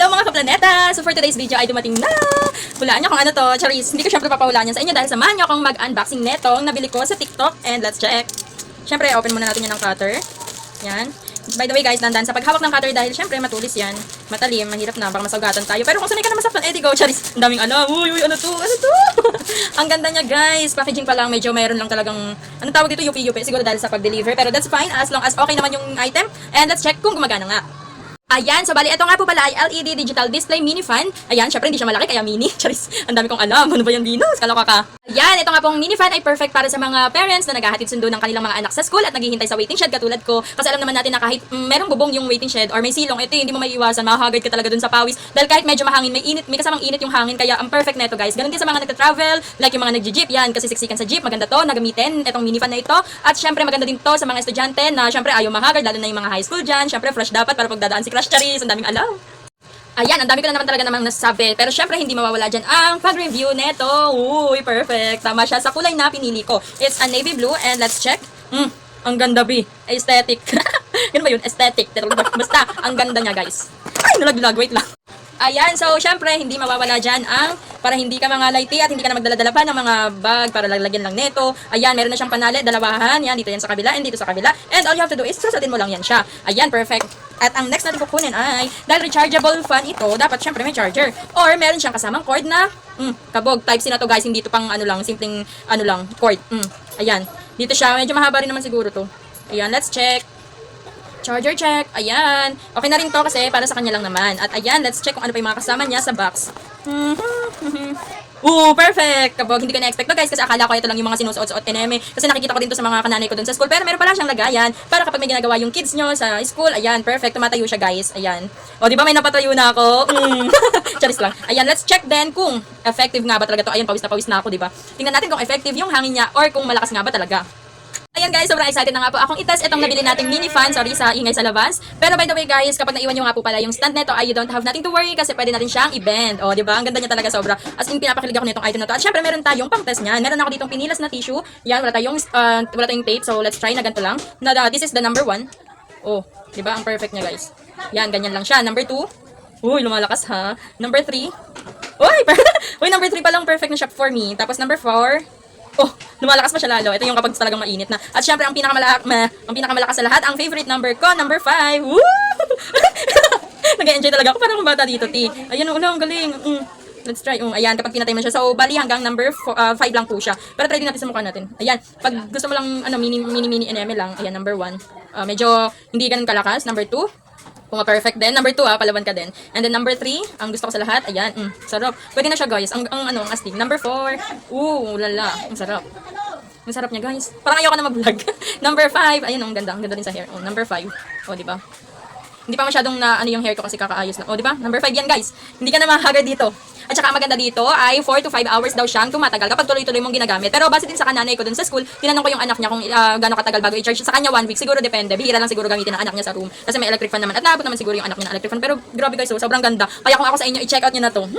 mga kaplaneta! So for today's video ay dumating na! Hulaan nyo kung ano to, Charis. Hindi ko syempre papahulaan yan sa inyo dahil samahan nyo akong mag-unboxing netong nabili ko sa TikTok. And let's check. Syempre, open muna natin yan ng cutter. Yan. By the way guys, dandan sa paghawak ng cutter dahil syempre matulis yan. Matalim, mahirap na, baka masugatan tayo. Pero kung sanay ka na masaktan, eh di go, Charis. Ang daming ano, uy, ano to? Ang ganda niya guys. Packaging pa lang, medyo mayroon lang talagang, anong tawag dito, yupi-yupi. Siguro dahil sa pag-deliver. Pero that's fine as long as okay naman yung item. And let's check kung gumagana nga. Ayan, so bali, ito nga po pala ay LED digital display mini fan. Ayan, syempre hindi siya malaki kaya mini. Charis, ang dami kong alam. Ano ba yan, Venus? Kaloka ka. Ayan, ito nga pong mini fan ay perfect para sa mga parents na naghahatid sundo ng kanilang mga anak sa school at naghihintay sa waiting shed katulad ko. Kasi alam naman natin na kahit merong bubong yung waiting shed or may silong, ito hindi mo maiiwasan, mahahagad ka talaga dun sa pawis. Dahil kahit medyo mahangin, may init, may kasamang init yung hangin, kaya ang perfect neto guys. Ganun din sa mga nagta-travel, like yung mga nagji-jeep, yan, kasi siksikan sa jeep, maganda to, nagamitin, itong mini fan na ito. At syempre maganda din to sa mga estudyante na syempre ayaw mahagad, lalo na yung mga high school dyan. Syempre fresh dapat para pagdadaan si Crush Charis, ang daming alam. Ayan, ang dami ko na naman talaga namang nasasabi. Pero syempre, hindi mawawala dyan ang pag-review neto. Uy, perfect. Tama siya sa kulay na pinili ko. It's a navy blue and let's check. Ang ganda, B. Aesthetic. Yun ba yun? Aesthetic. Basta, ang ganda niya, guys. Ay, nalaglag. Wait lang. Ayan, so syempre, hindi mawawala dyan ang para hindi ka mga lighty at hindi ka na magdala-dala pa ng mga bag para lalagyan lang neto. Ayan, meron na siyang panali, dalawahan. Yan, dito yan sa kabila and dito sa kabila. And all you have to do is susutin mo lang yan siya. Ayan, perfect. At ang next natin kukunin ay, dahil rechargeable fan ito, dapat syempre may charger. Or meron siyang kasamang cord na, kabog, type C na to guys, hindi to pang ano lang, simpleng ano lang, cord. Ayan, dito siya, medyo mahaba rin naman siguro to. Ayan, let's check. Charger check. Ayan. Okay na rin to kasi para sa kanya lang naman. At ayan, let's check kung ano pa yung mga kasama niya sa box. Perfect! Kabog, hindi ko na-expect to guys kasi akala ko ito lang yung mga sinusuot-suot eneme. Kasi nakikita ko din to sa mga kananay ko dun sa school. Pero meron pala siyang lagayan para kapag may ginagawa yung kids nyo sa school. Ayan, perfect. Tumatayo siya guys. Ayan. O, di ba may napatayo na ako? Charis lang. Ayan, let's check then kung effective nga ba talaga to. Ayan, pawis na ako, di ba? Tingnan natin kung effective yung hangin niya or kung malakas nga ba talaga. Ayan guys, sobrang excited na nga po akong itest itong nabili nating mini fan. Sorry sa ingay sa labas. Pero by the way guys, kapag naiwan nyo nga po pala yung stand nito ay you don't have nothing to worry kasi pwede natin siyang i-bend. O, di ba? Ang ganda niya talaga sobra. As in, pinapakilig ako nitong item na to. At syempre, meron tayong pang-test niyan. Meron ako ditong pinilas na tissue. Yan, wala tayong tape. So, let's try na ganito lang. This is the number 1. Oh, di ba? Ang perfect niya guys. Yan, ganyan lang siya. Number 2. Uy, lumalakas ha. Number 3. Uy, number 3 pa lang perfect na siya for me. Tapos number 4. Oh, lumalakas pa siya lalo. Ito yung kapag talagang mainit na. At syempre, ang pinakamalakas sa lahat, ang favorite number ko, number 5. Woo! Nag-enjoy talaga ako. Parang bata dito, T. Ayan, ang galing. Let's try. Ayan, kapag pinatay mo siya. So, bali hanggang number 5 lang po siya. Pero try din natin sa mukha natin. Ayan, pag gusto mo lang, mini eneme lang. Ayan, number 1. Medyo hindi ganun kalakas. Number 2. Kung perfect din. Number 2 palaban ka din. And then number 3, ang gusto ko sa lahat, ayan, sarap. Pwede na siya guys, ang astig. Number 4, lala, ang sarap. Ang sarap niya guys. Parang ayoko na mag-vlog. Number 5, ayun, ang ganda din sa hair. Number 5, di ba? Hindi pa masyadong na yung hair ko kasi kakaayos lang. Di ba? Number 5 yan guys. Hindi ka na mahagad dito. At saka maganda dito ay 4 to 5 hours daw siyang tumatagal kapag tuloy-tuloy mong ginagamit. Pero base din sa kananay ko dun sa school, tinanong ko yung anak niya kung gaano katagal bago i-charge. Sa kanya 1 week, siguro depende. Bihira lang siguro gamitin ng anak niya sa room. Kasi may electric fan naman. At naabot naman siguro yung anak niya ng electric fan. Pero grabe guys, sobrang ganda. Kaya kung ako sa inyo, i-check out niyo na to.